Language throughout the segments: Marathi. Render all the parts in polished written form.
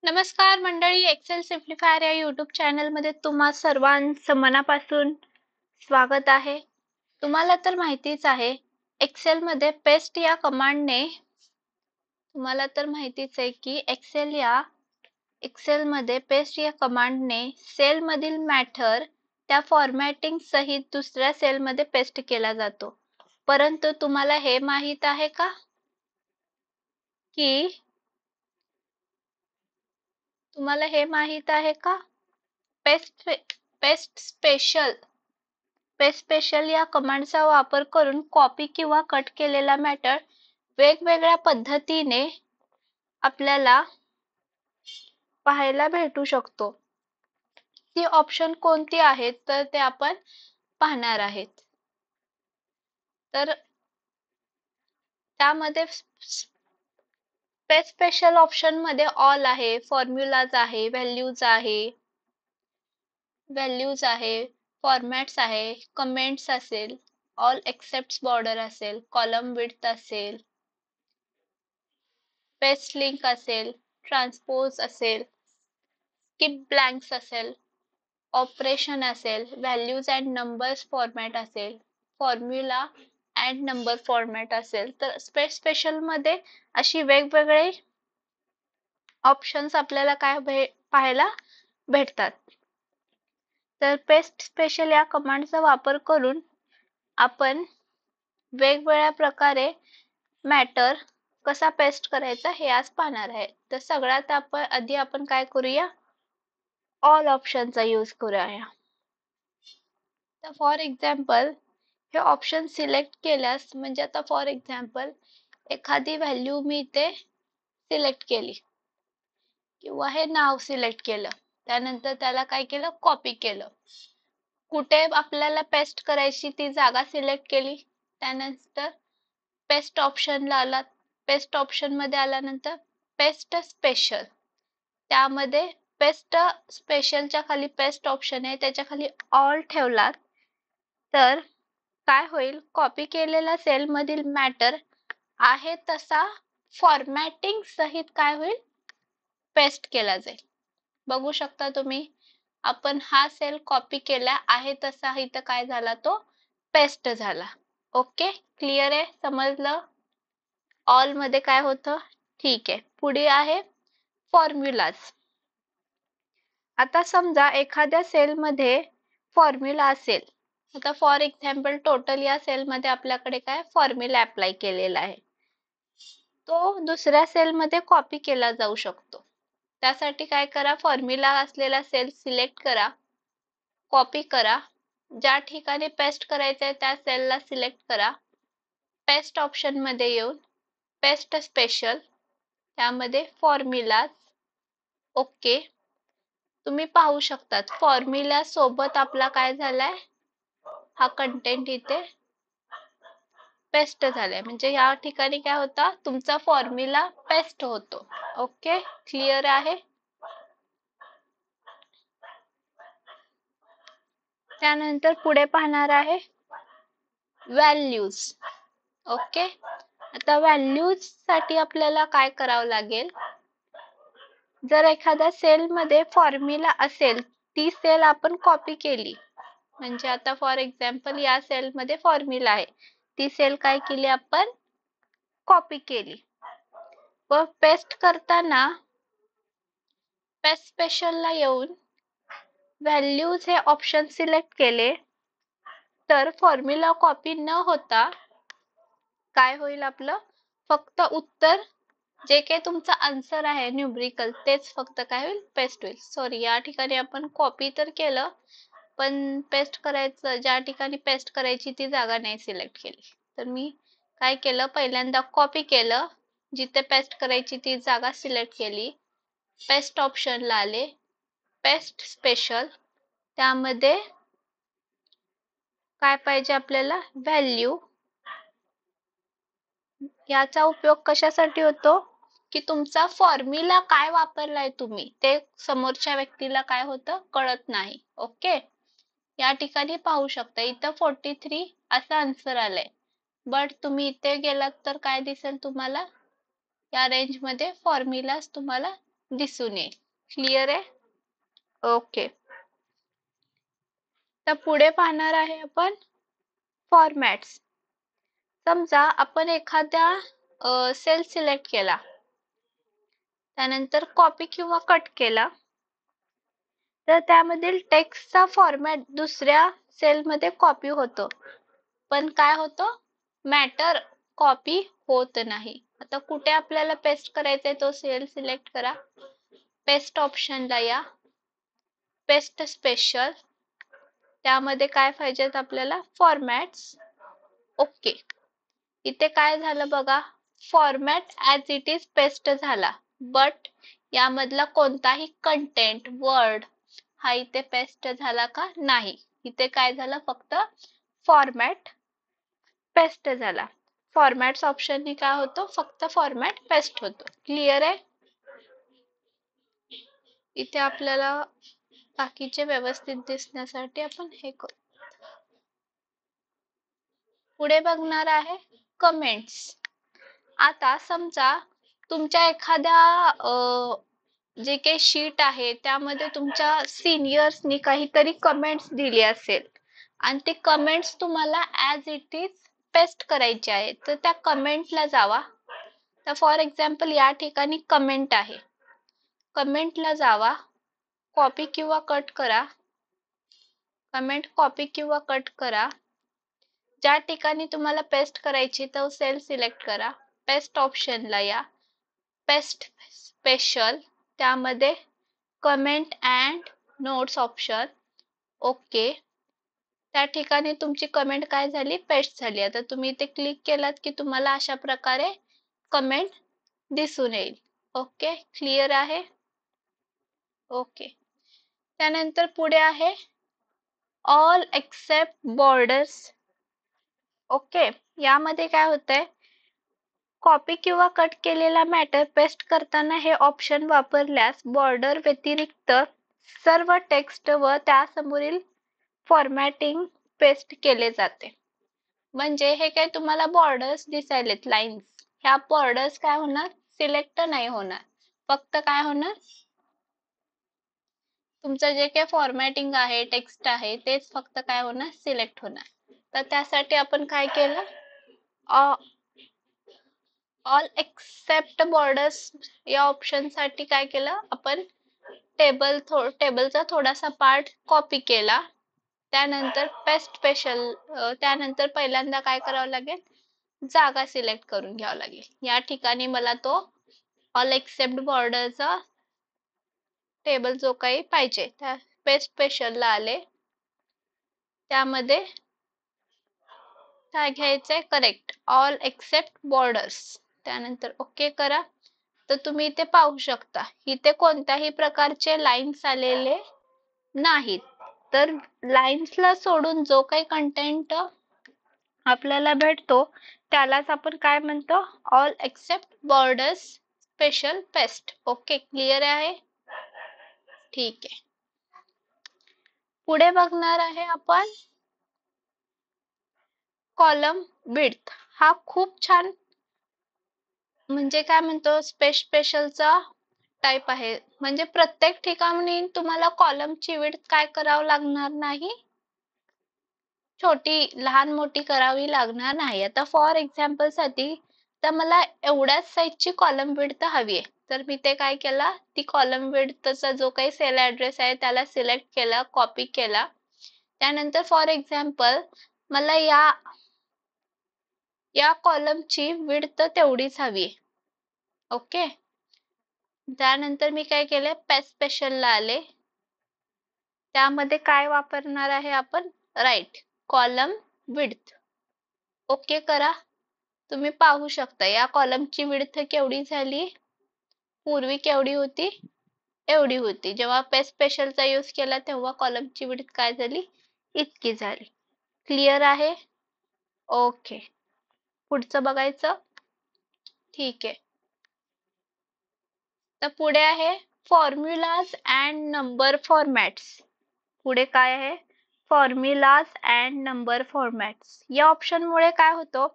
नमस्कार मंडळी, एक्सेल सिम्प्लिफायर या यूट्यूब चॅनलमध्ये तुम्हा सर्वांचं मनापासून स्वागत आहे. तुम्हाला तर माहितीच आहे, एक्सेलमध्ये पेस्ट या कमांडने तुम्हाला तर माहितीच आहे की एक्सेलमध्ये पेस्ट या कमांडने सेलमधील मॅटर त्या फॉर्मॅटिंग सहित दुसऱ्या सेलमध्ये पेस्ट केला जातो. परंतु तुम्हाला हे माहित आहे का की तुम्हाला हे माहित आहे का paste paste special paste special या कमांडचा वापर करून कॉपी किंवा कट केलेला मॅटर वेगवेगळ्या पद्धतीने आपल्याला पाहायला भेटू शकतो. ती ऑप्शन कोणती आहेत तर ते आपण पाहणार आहेत. तर त्यामध्ये पेस्ट स्पेशल ऑप्शन मध्ये ऑल आहे, फॉर्म्युलाज आहे, व्हॅल्यूज आहे, फॉर्मॅट्स आहे, कमेंट्स असेल, ऑल एक्सेप्ट बॉर्डर असेल, कॉलम विड्थ असेल, पेस्ट लिंक असेल, ट्रान्सपोज असेल, स्किप ब्लँक्स असेल, ऑपरेशन असेल, व्हॅल्यूज अँड नंबर्स फॉर्मॅट असेल, फॉर्म्युला अँड नंबर फॉर्मॅट असेल. तर स्पेशल मध्ये अशी वेगवेगळे ऑप्शन्स आपल्याला पाहायला भेटतात. तर पेस्ट स्पेशल या कमांडचा वापर करून आपण वेगवेगळ्या प्रकारे मॅटर कसा पेस्ट करायचा हे आज पाहणार आहे. तर सगळ्यात आधी आपण काय करूया, ऑल ऑप्शनचा यूज करूया. तर फॉर एक्झाम्पल हे ऑप्शन सिलेक्ट केल्यास, म्हणजे आता फॉर एक्झाम्पल एखादी व्हॅल्यू मी इथे सिलेक्ट केली किंवा हे नाव सिलेक्ट केलं, त्यानंतर त्याला काय केलं, कॉपी केलं. कुठे आपल्याला पेस्ट करायची ती जागा सिलेक्ट केली, त्यानंतर पेस्ट ऑप्शनला आलात. पेस्ट ऑप्शन मध्ये आल्यानंतर पेस्ट स्पेशल, त्यामध्ये पेस्ट स्पेशलच्या खाली पेस्ट ऑप्शन आहे, त्याच्या खाली ऑल ठेवलात तर काय होईल, कॉपी केलेला सेल मधील मॅटर आहे तसा फॉर्मॅटिंग सहित काय होईल, पेस्ट केला जाईल. बघू शकता तुम्ही, आपण हा सेल कॉपी केला आहे तसा इथं काय झाला, तो पेस्ट झाला. ओके, क्लिअर आहे, समजलं ऑल मध्ये काय होतं. ठीक आहे, पुढे आहे फॉर्म्युलाज. आता समजा एखाद्या सेल मध्ये फॉर्म्युला असेल, आता फॉर एक्झाम्पल टोटल या सेल मध्ये आपल्याकडे काय फॉर्म्युला अप्लाय केलेला आहे, तो दुसऱ्या सेल मध्ये कॉपी केला जाऊ शकतो. त्यासाठी काय करा, फॉर्म्युला असलेला सेल सिलेक्ट करा, कॉपी करा, ज्या ठिकाणी पेस्ट करायचं आहे त्या सेलला सिलेक्ट करा, पेस्ट ऑप्शन मध्ये येऊन पेस्ट स्पेशल, त्यामध्ये फॉर्म्युलाज. ओके, तुम्ही पाहू शकतात फॉर्म्युला सोबत आपला काय झालाय, हा कंटेंट इथे पेस्ट झालाय. म्हणजे या ठिकाणी काय होता, तुमचा फॉर्म्युला पेस्ट होतो. ओके, क्लिअर आहे. त्यानंतर पुढे पाहणार आहे व्हॅल्यूज. ओके, आता व्हॅल्यूज साठी आपल्याला काय करावं लागेल, जर एखाद्या सेल मध्ये फॉर्म्युला असेल, ती सेल आपण कॉपी केली, म्हणजे आता फॉर एक्झाम्पल या सेल मध्ये फॉर्म्युला आहे, ती सेल काय केली, आपण कॉपी केली व पेस्ट करताना पेस्ट स्पेशलला येऊन व्हॅल्यूज हे ऑप्शन सिलेक्ट केले तर फॉर्म्युला कॉपी न होता काय होईल, आपलं फक्त उत्तर जे काही तुमचा आन्सर आहे न्यूमरिकल तेच फक्त काय होईल, पेस्ट होईल. सॉरी, या ठिकाणी आपण कॉपी तर केलं पण पेस्ट करायचं, ज्या ठिकाणी पेस्ट करायची ती जागा नाही सिलेक्ट केली. तर मी काय केलं, पहिल्यांदा कॉपी केलं, जिथे पेस्ट करायची ती जागा सिलेक्ट केली, पेस्ट ऑप्शनला आले, पेस्ट स्पेशल, त्यामध्ये काय पाहिजे आपल्याला, व्हॅल्यू. याचा उपयोग कशासाठी होतो की तुमचा फॉर्म्युला काय वापरलाय तुम्ही ते समोरच्या व्यक्तीला काय होतं, कळत नाही. ओके, या ठिकाणी पाहू शकता इथं 43 असा आन्सर आलाय, बट तुम्ही इथे गेलात तर काय दिसेल तुम्हाला, या रेंज मध्ये फॉर्म्युलाज तुम्हाला दिसून येईल. क्लिअर आहे? ओके. तर पुढे पाहणार आहे आपण फॉर्मॅट्स. समजा आपण एखाद्या सेल सिलेक्ट केला, त्यानंतर कॉपी किंवा कट केला, तर त्यामधील टेक्स्टचा फॉर्मॅट दुसऱ्या सेलमध्ये कॉपी होतो, पण काय होतं, मॅटर कॉपी होत नाही. आता कुठे आपल्याला पेस्ट करायचंय तो सेल सिलेक्ट करा, पेस्ट ऑप्शनला या, पेस्ट स्पेशल, त्यामध्ये काय पाहिजेत आपल्याला, फॉर्मॅट्स. ओके. इथे काय झालं बघा, format as it is paste झाला, बट यामधला कोणताही कंटेंट वर्ड हा इथे पेस्ट झाला का, नाही. इथे काय झालं, फक्त फॉर्मॅट पेस्ट झाला. फॉर्मॅट्स ऑप्शनने काय होतो, फक्त फॉर्मॅट पेस्ट होतो. क्लिअर आहे? इथे आपल्याला बाकीचे व्यवस्थित दिसण्यासाठी आपण हे करू. पुढे बघणार आहे कमेंट्स. आता समजा तुमच्या एखाद्या जे काही शीट आहे त्यामध्ये तुमच्या सिनियर्सनी काहीतरी कमेंट्स दिली असेल आणि ते कमेंट्स तुम्हाला ॲज इट इज पेस्ट करायचे आहे, तर त्या कमेंटला जावा. तर फॉर एक्झाम्पल या ठिकाणी कमेंट आहे, कमेंटला जावा, कॉपी किंवा कट करा, कमेंट कॉपी किंवा कट करा. ज्या ठिकाणी तुम्हाला पेस्ट करायची तो सेल सिलेक्ट करा, पेस्ट ऑप्शनला या, पेस्ट स्पेशल, त्यामध्ये comment and notes option. Okay. त्या ठिकाणी तुमची कमेंट काय झाली, पेस्ट झाली. आता तुम्ही इथे क्लिक केलात की तुम्हाला अशा प्रकारे कमेंट दिसून येईल. ओके. क्लिअर आहे? ओके. त्यानंतर पुढे आहे ऑल एक्सेप्ट बॉर्डर्स. ओके. यामध्ये काय होतंय, कॉपी किंवा कट केलेला मॅटर पेस्ट करताना हे ऑप्शन वापरल्यास बॉर्डर व्यतिरिक्त सर्व टेक्स्ट व त्यासमोरील फॉर्मॅटिंग पेस्ट केले जाते. म्हणजे हे काय तुम्हाला बॉर्डर्स दिसायलेत, लाईन्स, ह्या बॉर्डर्स काय होणार, सिलेक्ट नाही होणार, फक्त काय होणार, तुमचं जे काही फॉर्मॅटिंग आहे, टेक्स्ट आहे, तेच फक्त काय होणार, सिलेक्ट होणार. तर त्यासाठी आपण काय केलं, ऑल एक्सेप्ट बॉर्डर्स या ऑप्शन साठी काय केलं आपण, टेबलचा थोडासा पार्ट कॉपी केला, त्यानंतर पेस्ट स्पेशल, त्यानंतर पहिल्यांदा काय करावं लागेल, जागा सिलेक्ट करून घ्यावं लागेल. या ठिकाणी मला तो ऑल एक्सेप्ट बॉर्डरचा टेबल जो काही पाहिजे त्या पेस्ट स्पेशलला आले, त्यामध्ये काय घ्यायचंय, करेक्ट, ऑल एक्सेप्ट बॉर्डर्स, त्यानंतर ओके करा. तर तुम्ही इथे पाहू शकता, इथे कोणत्याही प्रकारचे लाईन्स आलेले नाहीत. तर लाईन्सला सोडून जो काही कंटेंट आपल्याला भेटतो त्यालाच आपण काय म्हणतो, all except borders special paste. Okay. Clear आहे? ठीक आहे. पुढे बघणार आहे आपण कॉलम विड्थ. हा खूप छान, म्हणजे काय म्हणतो, स्पेशलचा टाइप आहे. म्हणजे प्रत्येक ठिकाणी तुम्हाला कॉलमची विड्थ काय करावं लागणार नाही, छोटी लहान मोठी करावी लागणार नाही. आता फॉर एक्झाम्पल साठी तर मला एवढ्याच साईजची कॉलम विड्थ हवी आहे, तर मी ते काय केला, ती कॉलम विड्थचा जो काही सेल ऍड्रेस आहे त्याला सिलेक्ट केला, कॉपी केला. त्यानंतर फॉर एक्झाम्पल मला या कॉलमची विड्थ तेवढीच हवी आहे. ओके. त्यानंतर मी काय केले, पेस्ट स्पेशलला आले, त्यामध्ये काय वापरणार आहे आपण, राईट, कॉलम विड्थ. ओके करा. तुम्ही पाहू शकता या कॉलमची विड्थ केवढी झाली, पूर्वी केवढी होती, एवढी होती. जेव्हा पेस्ट स्पेशलचा यूज केला तेव्हा कॉलमची विड्थ काय झाली, इतकी झाली. क्लिअर आहे? ओके. पुढचं बघायचं. ठीक आहे. तर पुढे आहे फॉर्म्युलाज अँड नंबर फॉर्मॅट्स. पुढे काय आहे, फॉर्म्युलाज अँड नंबर फॉर्मॅट्स. या ऑप्शन मुळे काय होतं,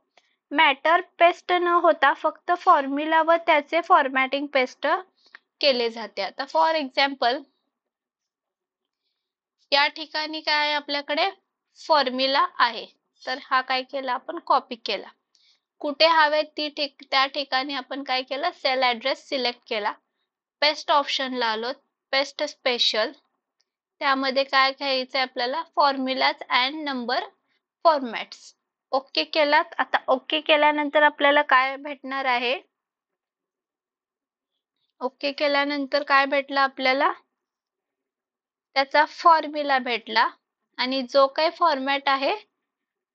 मॅटर पेस्ट न होता फक्त फॉर्म्युला व त्याचे फॉर्मॅटिंग पेस्ट केले जाते. आता फॉर एक्झाम्पल या ठिकाणी काय आहे आपल्याकडे फॉर्म्युला आहे, तर हा काय केला आपण कॉपी केला. कुठे हवे त्या ठिकाणी आपण काय केलं सेल ऍड्रेस सिलेक्ट केला. पेस्ट ऑप्शनला आलो, पेस्ट स्पेशल, त्यामध्ये काय घ्यायचं आपल्याला formulas and number formats. Okay केलात. आता ओके केल्यानंतर आपल्याला काय भेटणार आहे, ओके केल्यानंतर काय भेटलं आपल्याला त्याचा फॉर्म्युला भेटला आणि जो काही फॉर्मॅट आहे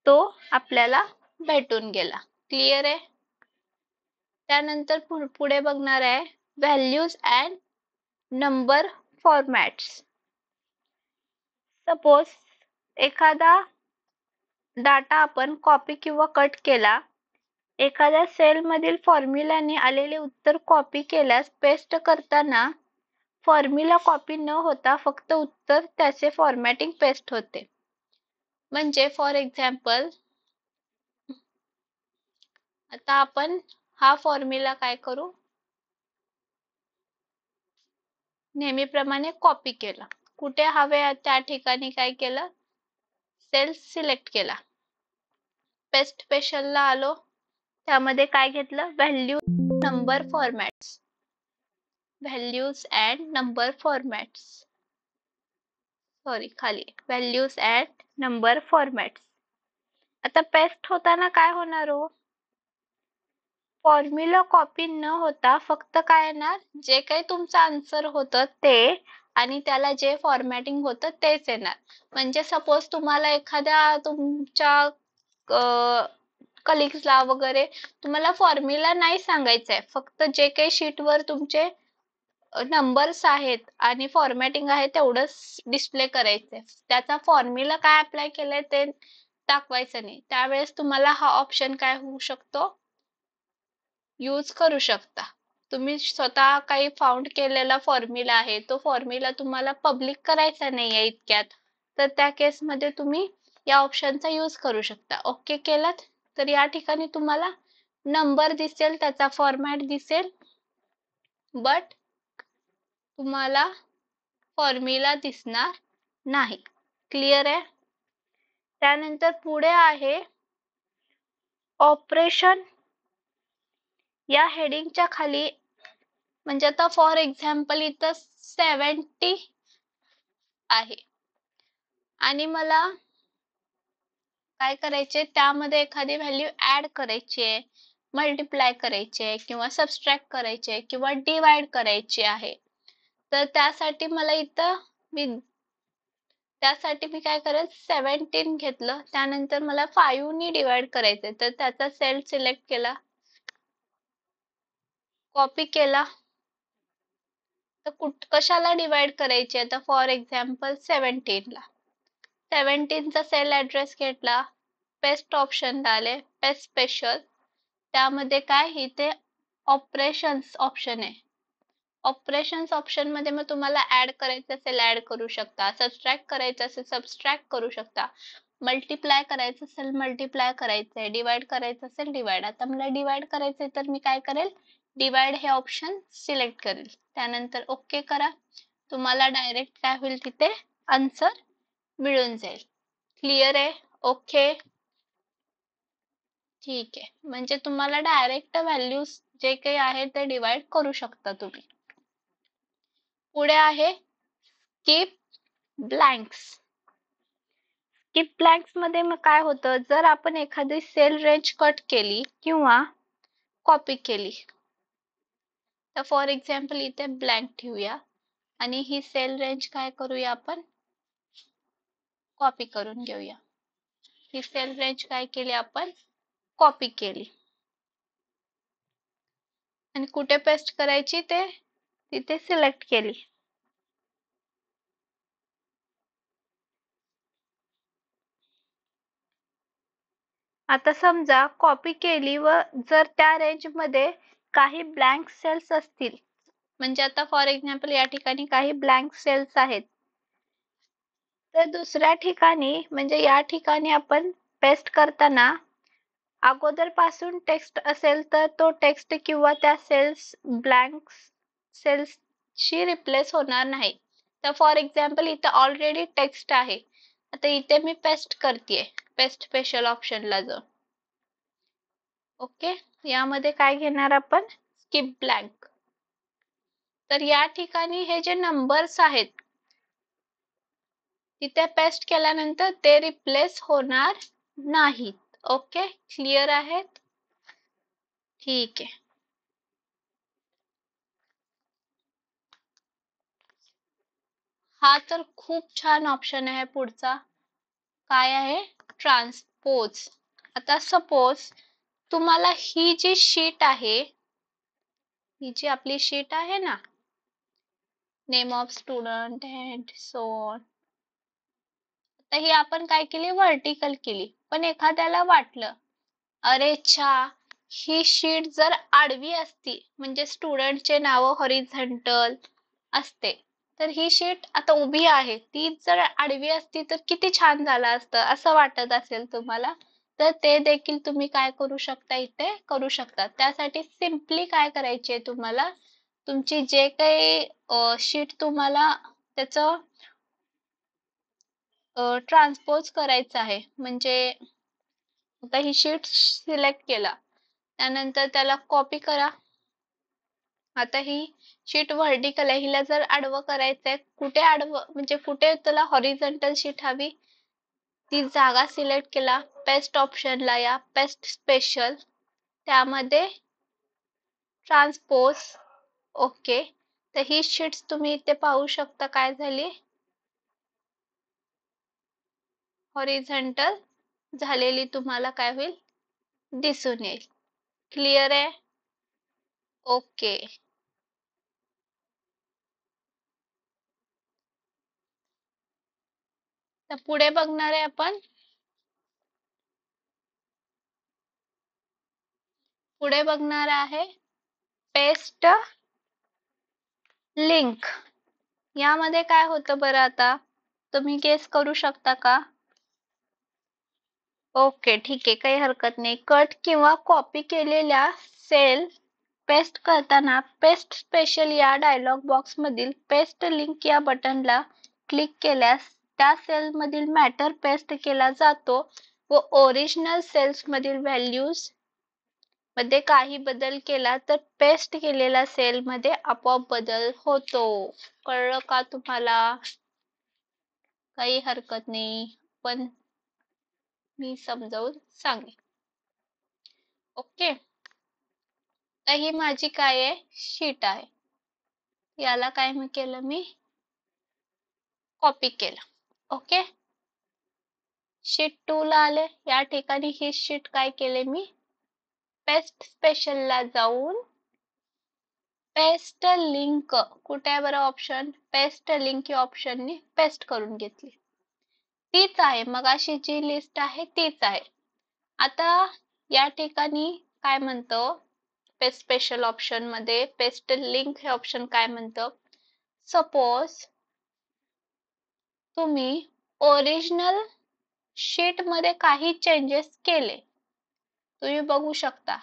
तो आपल्याला भेटून गेला. क्लिअर आहे. त्यानंतर पुढे बघणार आहे values and number formats. Suppose एखादा डाटा आपण कॉपी किंवा कट केला, एखाद्या सेल मधील फॉर्म्युलाने आलेले उत्तर कॉपी केल्यास पेस्ट करताना फॉर्म्युला कॉपी न होता फक्त उत्तर त्याचे फॉर्मॅटिंग पेस्ट होते. म्हणजे फॉर एक्झाम्पल आता आपण हा फॉर्म्युला काय करू नेहमीप्रमाणे कॉपी केला. कुठे हवे त्या ठिकाणी काय केलं सेल सिलेक्ट केला. पेस्ट स्पेशलला आलो, त्यामध्ये काय घेतलं value number formats, values and number formats, sorry खाली व्हॅल्यूज अँड नंबर फॉर्मॅट्स. आता पेस्ट होताना काय होणार हो फॉर्म्युला कॉपी न होता फक्त काय येणार जे काही तुमचं आन्सर होतं ते आणि त्याला जे फॉर्मॅटिंग होतं तेच येणार. म्हणजे सपोज तुम्हाला एखाद्या तुमच्या कलिग्सला वगैरे तुम्हाला फॉर्म्युला नाही सांगायचंय, फक्त जे काही शीटवर तुमचे नंबर्स आहेत आणि फॉर्मॅटिंग आहे तेवढंच डिस्प्ले करायचंय. त्याचा फॉर्म्युला काय अप्लाय केलंय ते दाखवायचं नाही. त्यावेळेस तुम्हाला हा ऑप्शन काय होऊ शकतो यूज करू शकता. तुम्ही स्वतः काही फाउंड केलेला फॉर्म्युला आहे तो फॉर्म्युला तुम्हाला पब्लिक करायचा नाहीये इतक्यात, तर त्या केसमध्ये तुम्ही या ऑप्शनचा यूज करू शकता. ओके केलात तर या ठिकाणी तुम्हाला नंबर दिसेल, त्याचा फॉर्मॅट दिसेल, बट तुम्हाला फॉर्म्युला दिसणार नाही. क्लिअर आहे. त्यानंतर पुढे आहे ऑपरेशन. या हेडिंगच्या खाली म्हणजे आता फॉर एक्झाम्पल इथं 70 आहे आणि मला काय करायचे त्यामध्ये एखादी व्हॅल्यू ऍड करायची आहे, मल्टिप्लाय करायची आहे किंवा सबट्रॅक्ट करायची आहे किंवा डिवाइड करायची आहे. तर त्यासाठी मला इथं मी काय करेल 17 घेतलं, त्यानंतर मला 5 ने डिवाइड करायचंय तर त्याचा सेल सिलेक्ट केला, कॉपी केला. तर कशाला डिवाइड करायची आता फॉर एक्झाम्पल 17 ला 17 चा सेल ऍड्रेस घेतला, पेस्ट ऑप्शन आले, पेस्ट स्पेशल, त्यामध्ये काय इथे ऑपरेशन्स ऑप्शन आहे. ऑपरेशन्स ऑप्शन मध्ये मग तुम्हाला ऍड करायचं असेल ऍड करू शकता, सबट्रॅक्ट करायचं असेल सबट्रॅक्ट करू शकता, मल्टिप्लाय करायचं असेल मल्टिप्लाय करायचंय, डिवाइड करायचं असेल डिवाइड. आता मला डिवाइड करायचंय तर मी काय करेल डिवाइड हे ऑप्शन सिलेक्ट करेल, त्यानंतर ओके करा. तुम्हाला डायरेक्ट काय होईल तिथे आन्सर मिळून जाईल. क्लिअर आहे. ओके ठीक आहे. म्हणजे तुम्हाला डायरेक्ट व्हॅल्यूज जे काही आहे ते डिवाइड करू शकता तुम्ही. पुढे आहे स्किप ब्लँक्स. स्किप ब्लँक्स मध्ये मग काय होतं जर आपण एखादी सेल रेंज कट केली किंवा कॉपी केली तर फॉर एक्झाम्पल इथे ब्लँक ठेवूया आणि ही सेल रेंज काय करूया आपण कॉपी करून घेऊया. ही सेल रेंज काय केली आपण कॉपी केली आणि कुठे पेस्ट करायची ते तिथे सिलेक्ट केली. आता समजा कॉपी केली व जर त्या रेंज मध्ये काही ब्लँक सेल्स असतील, म्हणजे आता फॉर एक्झाम्पल या ठिकाणी काही ब्लँक सेल्स आहेत, तर दुसऱ्या ठिकाणी म्हणजे या ठिकाणी आपण पेस्ट करताना अगोदर पासून टेक्स्ट असेल तर तो टेक्स्ट किंवा त्या सेल्स ब्लँक सेल्स शी रिप्लेस होणार नाही. तर फॉर एक्झाम्पल इथं ऑलरेडी टेक्स्ट आहे. आता इथे मी पेस्ट करतेय, पेस्ट स्पेशल ऑप्शनला जाऊन. ओके, यामध्ये काय घेणार आपण, स्किप ब्लँक. तर या ठिकाणी हे जे नंबर्स आहेत तिथे पेस्ट केल्यानंतर ते रिप्लेस होणार नाहीत. ओके, क्लिअर आहेत? ठीक आहे. हा तर खूप छान ऑप्शन आहे. पुढचा काय आहे, ट्रान्सपोज. आता सपोज तुम्हाला ही जी शीट आहे, ही जी आपली शीट आहे ना, name of student and so on, तर ही आपण काय केली, व्हर्टिकल केली. पण एखाद्याला वाटलं, अरे छा, ही शीट जर आडवी असती, म्हणजे स्टुडंटचे नाव हॉरिझॉन्टल असते, तर ही शीट आता उभी आहे, ती जर आडवी असती तर किती छान झालं असतं, असं वाटत असेल तुम्हाला, तर ते देखील तुम्ही काय करू शकता, इथे करू शकता. त्यासाठी सिम्पली काय करायचे तुम्हाला, तुमची जे काही शीट तुम्हाला त्याचं ट्रान्सपोज करायचं आहे, म्हणजे आता ही शीट सिलेक्ट केला, त्यानंतर त्याला कॉपी करा. आता ही शीट व्हर्टिकल आहे, हिला जर आडवं करायचंय, कुठे आडवं म्हणजे कुठे त्याला हॉरिझॉन्टल शीट हवी, ती जागा सिलेक्ट केला, पेस्ट ऑप्शनला या, पेस्ट स्पेशल, त्यामध्ये ट्रान्सपोज. ओके, तर ही शीट्स तुम्ही इथे पाहू शकता काय झाली, हॉरिझॉन्टल झालेली तुम्हाला काय होईल, दिसून येईल. क्लिअर आहे? ओके. तर पुढे बघणार आहे आपण, पुढे बघणार आहे पेस्ट लिंक. यामध्ये काय होतं बरं, आता तुम्ही गेस करू शकता का? ओके, ठीक आहे, काही हरकत नाही. कट किंवा कॉपी केलेल्या सेल पेस्ट करताना पेस्ट स्पेशल या डायलॉग बॉक्स मधील पेस्ट लिंक या बटनला क्लिक केल्यास त्या सेल मधील मॅटर पेस्ट केला जातो व ओरिजिनल सेल्स मधील व्हॅल्यूज मध्ये काही बदल केला तर पेस्ट केलेल्या सेल मध्ये आपोआप बदल होतो. कळलं का तुम्हाला? काही हरकत नाही, पण मी समजावून सांगेन. ओके, तर ही माझी काय आहे, शीट आहे. याला काय मी केलं, मी कॉपी केलं. ओके, शीट 2 ला आले. या ठिकाणी ही शीट काय केले, मी पेस्ट स्पेशल ला जाऊन पेस्ट लिंक, कुठे आहे बरं ऑप्शन, पेस्ट लिंक या ऑप्शनने पेस्ट करून घेतली. तीच आहे, मगाशी जी लिस्ट आहे तीच आहे. आता या ठिकाणी काय म्हणतो, पेस्ट स्पेशल ऑप्शन मध्ये पेस्ट लिंक हे ऑप्शन काय म्हणतं, सपोज तुम्ही ओरिजिनल शीट मध्ये काही चेंजेस केले, तुम्ही बघू शकता,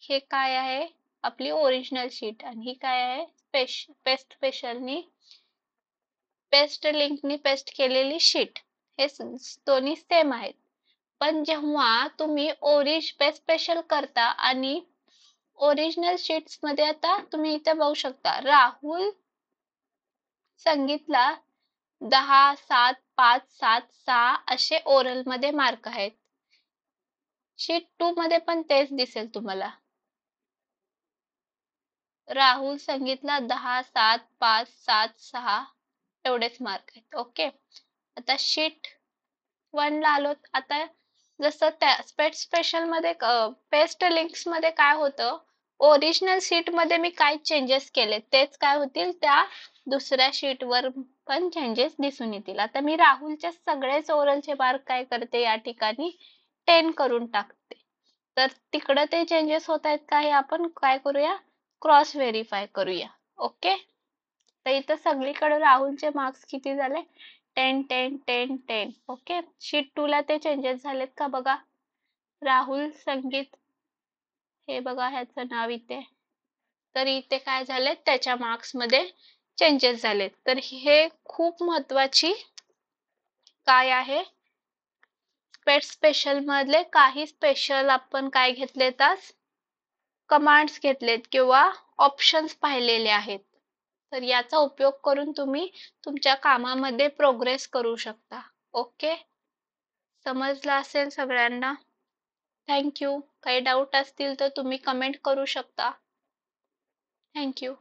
हे काय आहे, आपली ओरिजिनल शीट, आणि ही काय आहे, पेस्ट स्पेशलनी पेस्ट लिंकनी पेस्ट केलेली शीट. हे दोन्ही सेम आहेत. पण जेव्हा तुम्ही पेस्ट स्पेशल करता आणि ओरिजिनल शीट्स मध्ये, आता तुम्ही इथे बघू शकता, राहुल संगीतला 10, 7, 5, 7, 6 असे ओरल मध्ये मार्क आहेत. शीट 2 मध्ये पण तेच दिसेल तुम्हाला, राहुल संगीतला 10, 7, 5, 7, 6 एवढेच मार्क आहेत. ओके, आता शीट 1 ला आलो. आता जसं त्या पेस्ट स्पेशल मध्ये पेस्ट लिंक्स मध्ये काय होतं, ओरिजिनल शीट मध्ये मी काय चेंजेस केले तेच काय होतील त्या दुसऱ्या शीट वर पण चेंजेस दिसून येतील. आता मी राहुलचे सगळेच ओरलचे मार्क काय करते, या ठिकाणी 10 करून टाकते. तर तिकडे ते चेंजेस होत आहेत का, हे आपण काय करूया, क्रॉस व्हेरीफाय करूया. ओके, तर इथं सगळीकडे राहुलचे मार्क्स किती झाले, 10 10 10 10. ओके, शीट 2 ला ते चेंजेस झालेत का बघा, राहुल संगीत, हे बघा ह्याचं नाव इथे, तर इथे काय झाले, त्याच्या मार्क्स मध्ये चेंजेस झालेत. तर हे खूप महत्वाची काय आहे, पेट स्पेशल मधले काही स्पेशल आपण काय घेतलेत आज, कमांड्स घेतलेत किंवा ऑप्शन्स पाहिलेले आहेत. तर याचा उपयोग करून तुम्ही तुमच्या कामामध्ये प्रोग्रेस करू शकता. ओके, समजलं असेल सगळ्यांना. थँक्यू. काही डाऊट असतील तर तुम्ही कमेंट करू शकता. थँक्यू.